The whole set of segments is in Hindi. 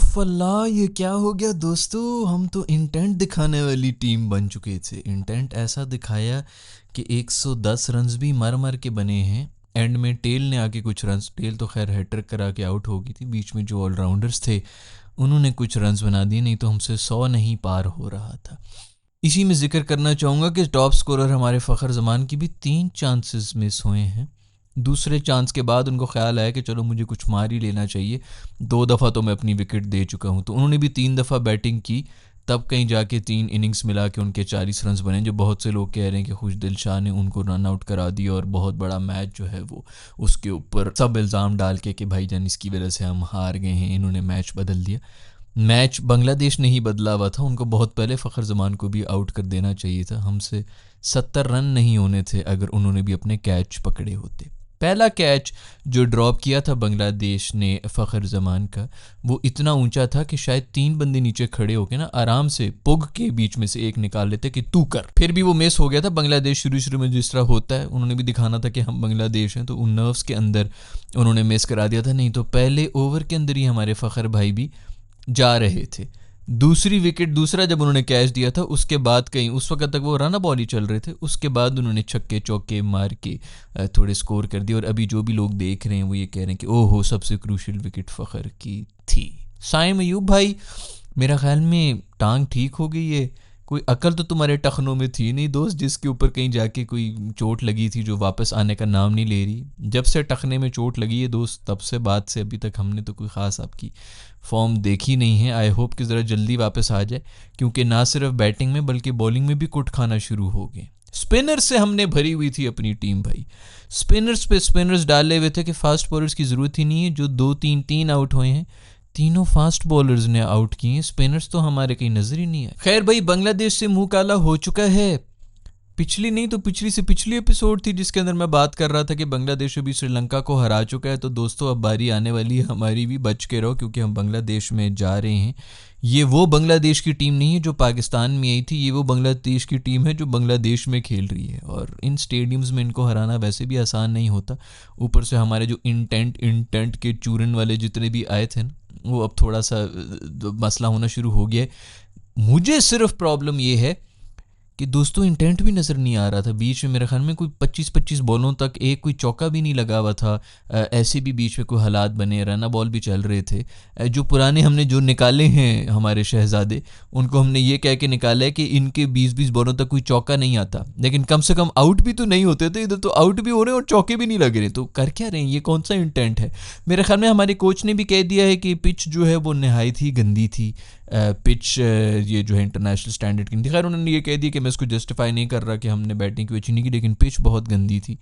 उफ अल्लाह, ये क्या हो गया दोस्तों। हम तो इंटेंट दिखाने वाली टीम बन चुके थे। इंटेंट ऐसा दिखाया कि 110 रन्स भी मर मर के बने हैं। एंड में टेल ने आके कुछ रन्स, टेल तो खैर हैट्रिक करा के आउट हो गई थी। बीच में जो ऑलराउंडर्स थे उन्होंने कुछ रन्स बना दिए, नहीं तो हमसे 100 नहीं पार हो रहा था। इसी में जिक्र करना चाहूँगा कि टॉप स्कोरर हमारे फ़खर जमान की भी 3 चांसेस मिस हुए हैं। दूसरे चांस के बाद उनको ख्याल आया कि चलो मुझे कुछ मार ही लेना चाहिए। 2 दफ़ा तो मैं अपनी विकेट दे चुका हूँ, तो उन्होंने भी 3 दफ़ा बैटिंग की। तब कहीं जाके 3 इनिंग्स मिला के उनके 40 रन्स बने, जो बहुत से लोग कह रहे हैं कि खुशदिल शाह ने उनको रन आउट करा दिया और बहुत बड़ा मैच जो है वो उसके ऊपर सब इल्ज़ाम डाल के कि भाईजान इसकी वजह से हम हार गए हैं, इन्होंने मैच बदल दिया। मैच बांग्लादेश ने ही बदला हुआ था। उनको बहुत पहले फ़खर जमान को भी आउट कर देना चाहिए था। हमसे 70 रन नहीं होने थे अगर उन्होंने भी अपने कैच पकड़े होते। पहला कैच जो ड्रॉप किया था बांग्लादेश ने फ़खर जमान का, वो इतना ऊंचा था कि शायद 3 बंदे नीचे खड़े होके ना आराम से पुग के बीच में से एक निकाल लेते कि तू कर। फिर भी वो मिस हो गया था। बांग्लादेश शुरू में जिस तरह होता है, उन्होंने भी दिखाना था कि हम बांग्लादेश हैं, तो उन नर्व्स के अंदर उन्होंने मिस करा दिया था। नहीं तो पहले ओवर के अंदर ही हमारे फ़खर भाई भी जा रहे थे। दूसरी विकेट, दूसरा जब उन्होंने कैच दिया था उसके बाद कहीं उस वक्त तक वो रन बॉल ही चल रहे थे, उसके बाद उन्होंने छक्के चौके मार के थोड़े स्कोर कर दिए। और अभी जो भी लोग देख रहे हैं वो ये कह रहे हैं कि ओहो सबसे क्रूशियल विकेट फ़खर की थी। साइम अयूब भाई, मेरा ख्याल में टांग ठीक हो गई है। कोई अकल तो तुम्हारे टखनों में थी नहीं दोस्त, जिसके ऊपर कहीं जाके कोई चोट लगी थी जो वापस आने का नाम नहीं ले रही। जब से टखने में चोट लगी है दोस्त, तब से बाद से अभी तक हमने तो कोई ख़ास आपकी फॉर्म देखी नहीं है। आई होप कि ज़रा जल्दी वापस आ जाए, क्योंकि ना सिर्फ बैटिंग में बल्कि बॉलिंग में भी कुट खाना शुरू हो गए। स्पिनर्स से हमने भरी हुई थी अपनी टीम भाई। स्पिनर्स पे स्पिनर्स डाले हुए थे कि फास्ट बॉलर्स की ज़रूरत ही नहीं है। जो 2-3 आउट हुए हैं, तीनों फास्ट बॉलर्स ने आउट किए हैं। स्पिनर्स तो हमारे कहीं नजर ही नहीं है। खैर भाई, बांग्लादेश से मुंह काला हो चुका है। पिछली नहीं तो पिछली से पिछली एपिसोड थी जिसके अंदर मैं बात कर रहा था कि बांग्लादेश अभी श्रीलंका को हरा चुका है। तो दोस्तों अब बारी आने वाली है हमारी भी, बच के रहो क्योंकि हम बांग्लादेश में जा रहे हैं। ये वो बांग्लादेश की टीम नहीं है जो पाकिस्तान में आई थी, ये वो बांग्लादेश की टीम है जो बांग्लादेश में खेल रही है। और इन स्टेडियम्स में इनको हराना वैसे भी आसान नहीं होता। ऊपर से हमारे जो इंटेंट के चूरन वाले जितने भी आए थे ना, वो अब थोड़ा सा मसला होना शुरू हो गया है। मुझे सिर्फ प्रॉब्लम ये है कि दोस्तों इंटेंट भी नज़र नहीं आ रहा था। बीच में मेरे ख्याल में कोई 25-25 बॉलों तक एक कोई चौका भी नहीं लगा हुआ था। ऐसे भी बीच में कोई हालात बने, रन बॉल भी चल रहे थे। जो पुराने हमने जो निकाले हैं हमारे शहजादे, उनको हमने ये कह के निकाला है कि इनके 20-20 बॉलों तक कोई चौका नहीं आता, लेकिन कम से कम आउट भी तो नहीं होते थे। इधर तो आउट भी हो रहे हैं और चौके भी नहीं लग रहे, तो कर क्या रहे हैं, ये कौन सा इंटेंट है। मेरे ख्याल में हमारे कोच ने भी कह दिया है कि पिच जो है वो नहायत ही गंदी थी। पिच ये जो है इंटरनेशनल स्टैंडर्ड की नहीं थी। खैर उन्होंने ये कह दिया कि मैं इसको जस्टिफाई नहीं कर रहा कि हमने बैटिंग की अच्छी नहीं की, लेकिन पिच बहुत गंदी थी।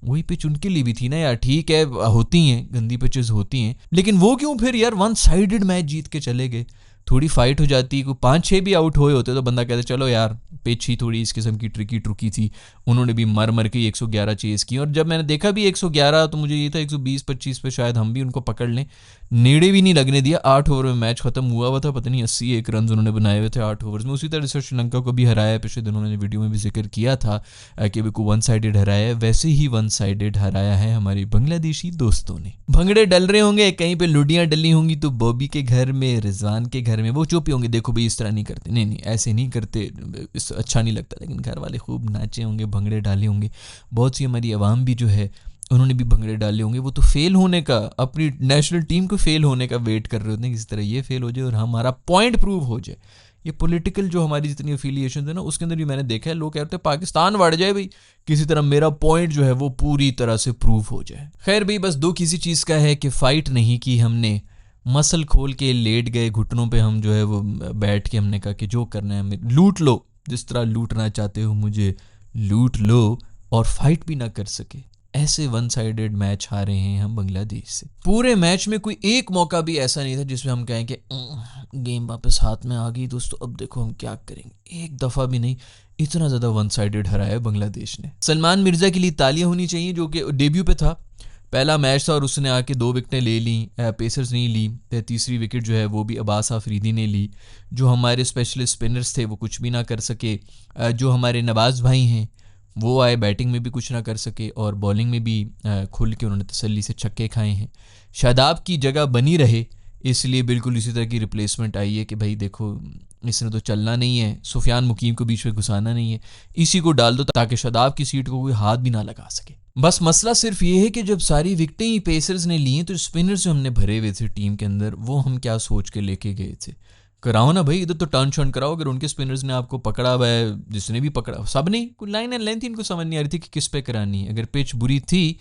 वही पिच उनके लिए भी थी ना यार। ठीक है, होती हैं गंदी पिचेस होती हैं, लेकिन वो क्यों फिर यार 1 साइडेड मैच जीत के चले गए। थोड़ी फाइट हो जाती, कोई 5-6 भी आउट हुए होते तो बंदा कहता चलो यार पिच ही थोड़ी इस किस्म की ट्रुकी थी। उन्होंने भी मर के 111 चेस की, और जब मैंने देखा भी 111 तो मुझे ये था 120-25 पे शायद हम भी उनको पकड़ लें। नेड़े भी नहीं लगने दिया। 8 ओवर में मैच खत्म हुआ था। पता नहीं 81 रन उन्होंने बनाए हुए थे 8 ओवर्स में। उसी तरह से श्रीलंका को भी हराया। पिछले दिनों उन्होंने वीडियो में भी जिक्र किया था कि वे को 1 साइडेड हराया है। वैसे ही 1 साइडेड हराया है हमारे बांग्लादेशी दोस्तों ने। भंगड़े डल रहे होंगे, कहीं पे लुडियाँ डली होंगी तो बॉबी के घर में, रिजवान के घर में वो चुप होंगे। देखो भाई इस तरह नहीं करते, नहीं ऐसे नहीं करते, अच्छा नहीं लगता। लेकिन घर वाले खूब नाचे होंगे, भंगड़े डाले होंगे। बहुत सी हमारी आवाम भी जो है उन्होंने भी भंगड़े डाले होंगे। वो तो फेल होने का, अपनी नेशनल टीम को फेल होने का वेट कर रहे होते हैं, किसी तरह ये फेल हो जाए और हमारा पॉइंट प्रूव हो जाए। ये पॉलिटिकल जो हमारी जितनी एफिलिएशन है ना, उसके अंदर भी मैंने देखा है लोग कहते हैं पाकिस्तान बढ़ जाए भाई, किसी तरह मेरा पॉइंट जो है वो पूरी तरह से प्रूव हो जाए। खैर भाई, बस दुख किसी चीज़ का है कि फ़ाइट नहीं की हमने, मसल खोल के लेट गए घुटनों पे हम, जो है वो बैठ के हमने कहा कि जो करना है लूट लो, जिस तरह लूटना चाहते हो मुझे लूट लो, और फाइट भी ना कर सके। ऐसे 1 साइडेड मैच हारे हैं हम बांग्लादेश से। पूरे मैच में कोई एक मौका भी ऐसा नहीं था जिसमें हम कहें कि गेम वापस हाथ में आ गई दोस्तों, अब देखो हम क्या करेंगे। एक दफ़ा भी नहीं। इतना ज़्यादा 1 साइडेड हराया बांग्लादेश ने। सलमान मिर्ज़ा के लिए तालियां होनी चाहिए, जो कि डेब्यू पे था, पहला मैच था और उसने आके 2 विकेटें ले ली। पेसर्स नहीं ली। तीसरी विकेट जो है वो भी अब्बास आफरीदी ने ली। जो हमारे स्पेशलिस्ट स्पिनर्स थे वो कुछ भी ना कर सके। जो हमारे नवाज़ भाई हैं वो आए, बैटिंग में भी कुछ ना कर सके और बॉलिंग में भी खुल के उन्होंने तसल्ली से छक्के खाए हैं। शादाब की जगह बनी रहे इसलिए बिल्कुल इसी तरह की रिप्लेसमेंट आई है कि भाई देखो इसने तो चलना नहीं है, सुफियान मुकीम को बीच में घुसाना नहीं है, इसी को डाल दो ताकि शादाब की सीट को कोई हाथ भी ना लगा सके। बस मसला सिर्फ ये है कि जब सारी विकेटें ही पेसर्स ने ली हैं तो स्पिनर्स जो हमने भरे हुए थे टीम के अंदर वो हम क्या सोच के लेके गए थे। कराओ ना भाई, इधर तो टर्न शर्न कराओ। अगर उनके स्पिनर्स ने आपको पकड़ा हुआ है, जिसने भी पकड़ा, सब नहीं, कोई लाइन एंड लेंथ इनको समझ नहीं आ रही थी कि किस पे करानी है। अगर पिच बुरी थी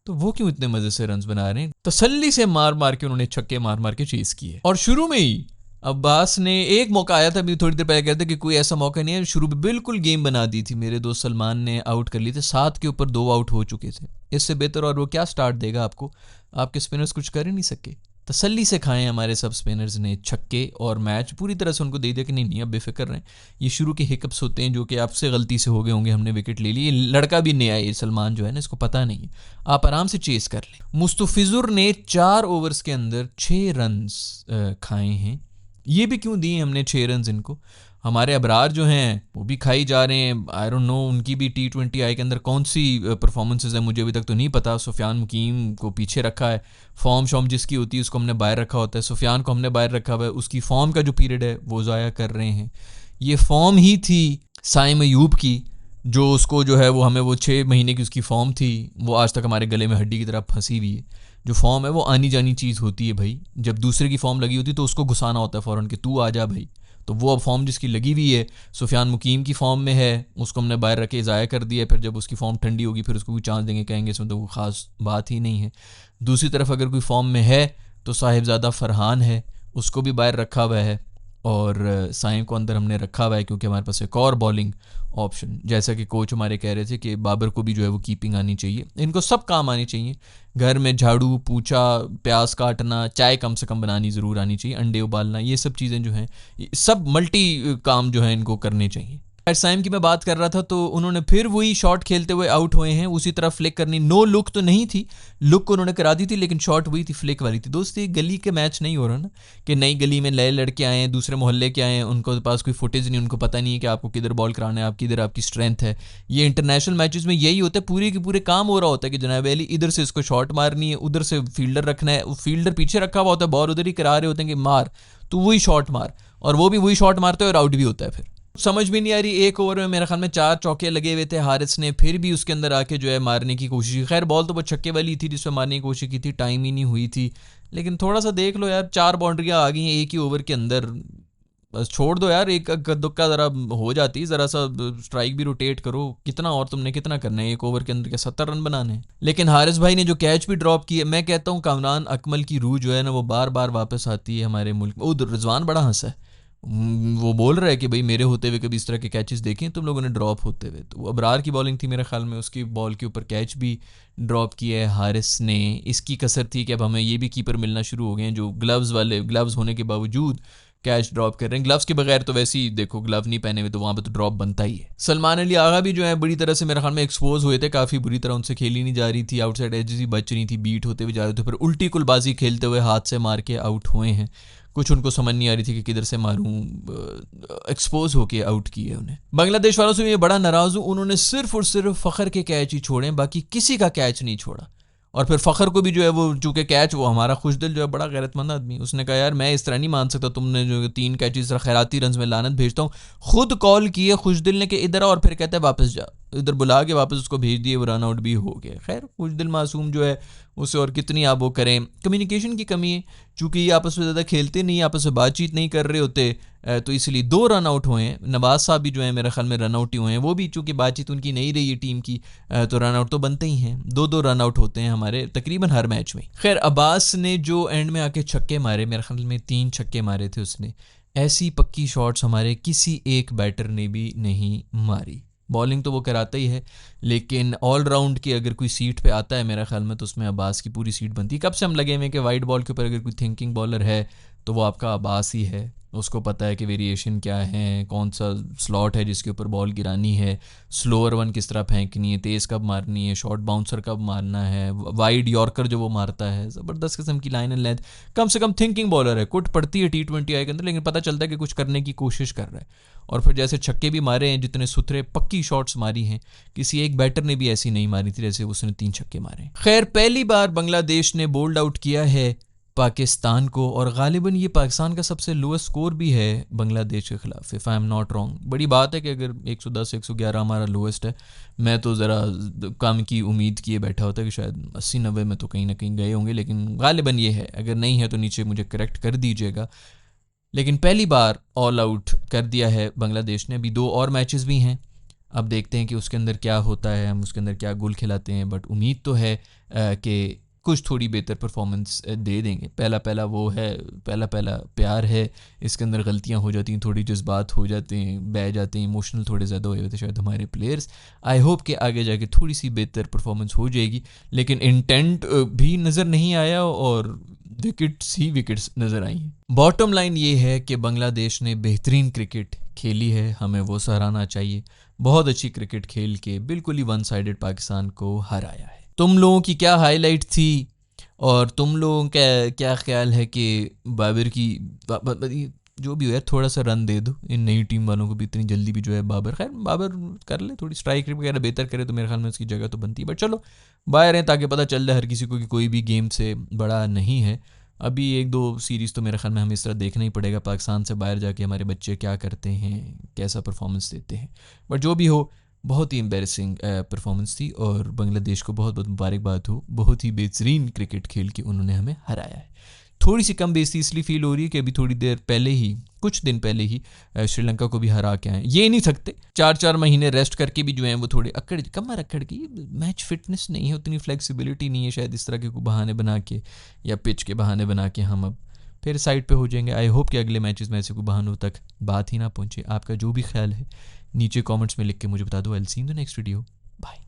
तो वो क्यों इतने मजे से रन्स बना रहे हैं। तसल्ली से मार मार के उन्होंने छक्के मार मार के चेस किए। और शुरू में ही अब्बास ने एक मौका आया था, अभी थोड़ी देर पहले कहते कि कोई ऐसा मौका नहीं है, शुरू में बिल्कुल गेम बना दी थी। मेरे दोस्त सलमान ने आउट कर लिए थे, 7 के ऊपर 2 आउट हो चुके थे। इससे बेहतर और वो क्या स्टार्ट देगा आपको, आपके स्पिनर्स कुछ कर ही नहीं सके। तसल्ली से खाएं हमारे सब स्पिनर्स ने छक्के, और मैच पूरी तरह से उनको दे दिया कि नहीं अब बेफिक्र रहें, ये शुरू के हिकअप्स होते हैं जो कि आपसे गलती से हो गए होंगे, हमने विकेट ले ली। ये लड़का भी नया है, ये सलमान जो है ना, इसको पता नहीं है, आप आराम से चेस कर लें। मुस्तफिजुर ने 4 ओवर्स के अंदर 6 रन्स खाए हैं। ये भी क्यों दिए हमने 6 रन्स इनको, हमारे अबरार जो हैं वो भी खाई जा रहे हैं। आई डोंट नो उनकी भी T20 आई के अंदर कौन सी परफॉर्मेंसेज है, मुझे अभी तक तो नहीं पता। सुफियान मुकीम को पीछे रखा है, फॉर्म शॉर्म जिसकी होती है उसको हमने बाहर रखा होता है। सुफियान को हमने बाहर रखा हुआ है, उसकी फॉर्म का जो पीरियड है वो ज़ाया कर रहे हैं। ये फॉर्म ही थी साइम अयूब की, जो उसको जो है वो हमें वो 6 महीने की उसकी फॉर्म थी, वो आज तक हमारे गले में हड्डी की तरह फंसी हुई है। जो फॉर्म है वो आनी जानी चीज़ होती है भाई, जब दूसरे की फॉर्म लगी होती है तो उसको घुसाना होता है फ़ौरन कि तू आ जा भाई। तो वो अब फॉर्म जिसकी लगी हुई है, सुफियान मुकीम की फॉर्म में है, उसको हमने बाहर रख के ज़ाया कर दिया। फिर जब उसकी फॉर्म ठंडी होगी फिर उसको कोई चांस देंगे, कहेंगे इसमें तो कोई ख़ास बात ही नहीं है। दूसरी तरफ अगर कोई फॉर्म में है तो साहिबजादा फरहान है, उसको भी बाहर रखा हुआ है, और साइम को अंदर हमने रखा हुआ है क्योंकि हमारे पास एक और बॉलिंग ऑप्शन, जैसा कि कोच हमारे कह रहे थे कि बाबर को भी जो है वो कीपिंग आनी चाहिए, इनको सब काम आनी चाहिए। घर में झाड़ू पोछा, प्याज काटना, चाय कम से कम बनानी ज़रूर आनी चाहिए, अंडे उबालना, ये सब चीज़ें जो हैं सब मल्टी काम जो है इनको करने चाहिए। साइम की मैं बात कर रहा था तो उन्होंने फिर वही शॉट खेलते हुए आउट हुए हैं, उसी तरह फ्लिक करनी, नो लुक तो नहीं थी, लुक को उन्होंने करा दी थी लेकिन शॉट वही थी, फ्लिक वाली थी। दोस्त ये गली के मैच नहीं हो रहा ना, कि नई गली में नए लड़के आए हैं, दूसरे मोहल्ले के आए हैं, उनको पास कोई फुटेज नहीं, उनको पता नहीं है कि आपको किधर बॉल कराना है, किधर आपकी स्ट्रेंथ है। ये इंटरनेशनल मैचेस में यही होता है, पूरे के पूरे काम हो रहा होता है कि जनाब अली इधर से इसको शॉट मारनी है, उधर से फील्डर रखना है, फील्डर पीछे रखा हुआ होता है, बॉल उधर ही करा रहे होते हैं कि मार, तो वही शॉट मार, और वो भी वही शॉट मारते हैं और आउट भी होता है। फिर समझ भी नहीं आ रही, एक ओवर में मेरे ख्याल में 4 चौके लगे हुए थे हारिस ने, फिर भी उसके अंदर आके जो है मारने की कोशिश की। खैर बॉल तो वो छक्के वाली थी जिसमें मारने की कोशिश की थी, टाइम ही नहीं हुई थी। लेकिन थोड़ा सा देख लो यार, 4 बाउंड्रियाँ आ गई हैं एक ही ओवर के अंदर, बस छोड़ दो यार, एक दुक्का ज़रा हो जाती, ज़रा सा स्ट्राइक भी रोटेट करो, कितना और तुमने कितना करना है एक ओवर के अंदर, क्या 70 रन बनाने हैं। लेकिन हारिस भाई ने जो कैच भी ड्रॉप किया, मैं कहता हूँ कामरान अकमल की रूह जो है ना वो बार बार वापस आती है हमारे मुल्क में। उधर रिजवान बड़ा हंसा है, वो बोल रहा है कि भाई मेरे होते हुए कभी इस तरह के कैचेस देखें तुम लोगों ने ड्रॉप होते हुए। तो वो अबरार की बॉलिंग थी मेरे ख्याल में, उसकी बॉल के ऊपर कैच भी ड्रॉप किया है हारिस ने। इसकी कसर थी कि अब हमें ये भी कीपर मिलना शुरू हो गए हैं जो ग्लव्स वाले, ग्लव्स होने के बावजूद कैच ड्रॉप कर रहे हैं। ग्लव्स के बगैर तो वैसे ही देखो, ग्लव नहीं पहने हुए तो वहाँ पे तो ड्रॉप बनता ही है। सलमान अली आगा भी जो है बड़ी तरह से मेरे ख्याल में एक्सपोज हुए थे, काफ़ी बुरी तरह उनसे खेली नहीं जा रही थी, आउटसाइड एजेस ही बच रही थी, बीट होते हुए जा रहे थे, फिर उल्टी कुलबाजी खेलते हुए हाथ से मार के आउट हुए हैं। कुछ उनको समझ नहीं आ रही थी कि किधर से मारूं, एक्सपोज होके आउट किए उन्हें। बांग्लादेश वालों से मैं बड़ा नाराज़ हूँ, उन्होंने सिर्फ और सिर्फ फ़खर के कैच ही छोड़े, बाकी किसी का कैच नहीं छोड़ा। और फिर फ़खर को भी जो है वो चूँकि कैच, वो हमारा खुशदिल जो है बड़ा गैरतमंद आदमी, उसने कहा यार मैं इस तरह नहीं मान सकता, तुमने जो 3 कैचेस खैराती रन में लानत भेजता हूँ। खुद कॉल किए खुशदिल ने कि इधर, और फिर कहता है वापस जा, इधर बुला के वापस उसको भेज दिए, वो रन आउट भी हो गया। खैर खुशदिल मासूम जो है उसे और कितनी आप वो करें, कम्युनिकेशन की कमी है, चूँकि ये आपस में ज़्यादा खेलते नहीं, आपस में बातचीत नहीं कर रहे होते, तो इसलिए 2 रन आउट हुए हैं। नवाज साहब भी जो है मेरे ख्याल में रन आउट ही हुए हैं, वो भी चूँकि बातचीत उनकी नहीं रही है टीम की, तो रन आउट तो बनते ही हैं। 2-2 रन आउट होते हैं हमारे तकरीबन हर मैच में। खैर अब्बास ने जो एंड में आके छक्के मारे, मेरे ख्याल में 3 छक्के मारे थे उसने, ऐसी पक्की शॉट्स हमारे किसी एक बैटर ने भी नहीं मारी। बॉलिंग तो वो कराता ही है, लेकिन ऑलराउंड की अगर कोई सीट पे आता है मेरा ख्याल में तो उसमें अब्बास की पूरी सीट बनती है। कब से हम लगे हुए कि वाइड बॉल के ऊपर अगर कोई थिंकिंग बॉलर है तो वो आपका अब्बास ही है, उसको पता है कि वेरिएशन क्या है, कौन सा स्लॉट है जिसके ऊपर बॉल गिरानी है, स्लोअर वन किस तरह फेंकनी है, तेज़ कब मारनी है, शॉर्ट बाउंसर कब मारना है, वाइड यॉर्कर जो वो मारता है, ज़बरदस्त किस्म की लाइन एंड लेंथ। कम से कम थिंकिंग बॉलर है, कुट पड़ती है T20 आई के अंदर, लेकिन पता चलता है कि कुछ करने की कोशिश कर रहा है। और फिर जैसे छक्के भी मारे हैं, जितने सुथरे पक्की शॉट्स मारी हैं, किसी एक बैटर ने भी ऐसी नहीं मारी थी जैसे उसने 3 छक्के मारे। खैर पहली बार बांग्लादेश ने बोल्ड आउट किया है पाकिस्तान को, और गालिबन ये पाकिस्तान का सबसे लोएस्ट स्कोर भी है बांग्लादेश के ख़िलाफ़, if I am not wrong. बड़ी बात है कि अगर 110 111 हमारा लोएस्ट है। मैं तो ज़रा कम की उम्मीद किए बैठा होता कि शायद 80 90 में तो कहीं ना कहीं गए होंगे, लेकिन गालिबन ये है। अगर नहीं है तो नीचे मुझे करेक्ट कर दीजिएगा। लेकिन पहली बार ऑल आउट कर दिया है बांग्लादेश ने। अभी 2 और मैचेस भी हैं, अब देखते हैं कि उसके अंदर क्या होता है, हम उसके अंदर क्या गुल खिलाते हैं। बट उम्मीद तो है कि कुछ थोड़ी बेहतर परफॉर्मेंस दे देंगे। पहला पहला वो है, पहला पहला प्यार है, इसके अंदर गलतियां हो जाती हैं, थोड़ी जज्बात हो जाते हैं, बह जाते हैं, इमोशनल थोड़े ज़्यादा हो जाते हैं शायद हमारे प्लेयर्स। आई होप कि आगे जाके थोड़ी सी बेहतर परफॉर्मेंस हो जाएगी। लेकिन इंटेंट भी नज़र नहीं आया और विकेट्स ही विकेट्स नज़र आई हैं। बॉटम लाइन ये है कि बांग्लादेश ने बेहतरीन क्रिकेट खेली है, हमें वो सराहना चाहिए। बहुत अच्छी क्रिकेट खेल के बिल्कुल ही वन साइडेड पाकिस्तान को हराया है। तुम लोगों की क्या हाईलाइट थी और तुम लोगों का क्या ख्याल है कि बाबर की जो भी हो यार, थोड़ा सा रन दे दो इन नई टीम वालों को भी। इतनी जल्दी भी जो है बाबर, खैर बाबर कर ले, थोड़ी स्ट्राइक रेट वगैरह बेहतर करे तो मेरे ख्याल में उसकी जगह तो बनती है। बट चलो बाहर हैं ताकि पता चल जाए हर किसी को कि कोई भी गेम से बड़ा नहीं है। अभी 1 2 सीरीज़ तो मेरे ख्याल में हमें इस तरह देखना ही पड़ेगा, पाकिस्तान से बाहर जाके हमारे बच्चे क्या करते हैं, कैसा परफॉर्मेंस देते हैं। बट जो भी हो, बहुत ही एम्बेरसिंग परफॉर्मेंस थी और बांग्लादेश को बहुत बहुत मुबारकबाद हो। बहुत ही बेहतरीन क्रिकेट खेल के उन्होंने हमें हराया है। थोड़ी सी कम बेइज्जती इसलिए फील हो रही है कि अभी थोड़ी देर पहले ही, कुछ दिन पहले ही श्रीलंका को भी हरा के आए। ये नहीं सकते 4 4 महीने रेस्ट करके भी जो हैं वो थोड़े कमर अकड़ की, मैच फिटनेस नहीं है, उतनी फ्लेक्सिबिलिटी नहीं है शायद, इस तरह के कोई बहाने बना के या पिच के बहाने बना के हम अब फिर साइड पे हो जाएंगे। आई होप कि अगले मैचेस में ऐसे कोई बहानों तक बात ही ना पहुंचे। आपका जो भी ख्याल है नीचे कमेंट्स में लिख के मुझे बता दो। I will see in the next video. Bye.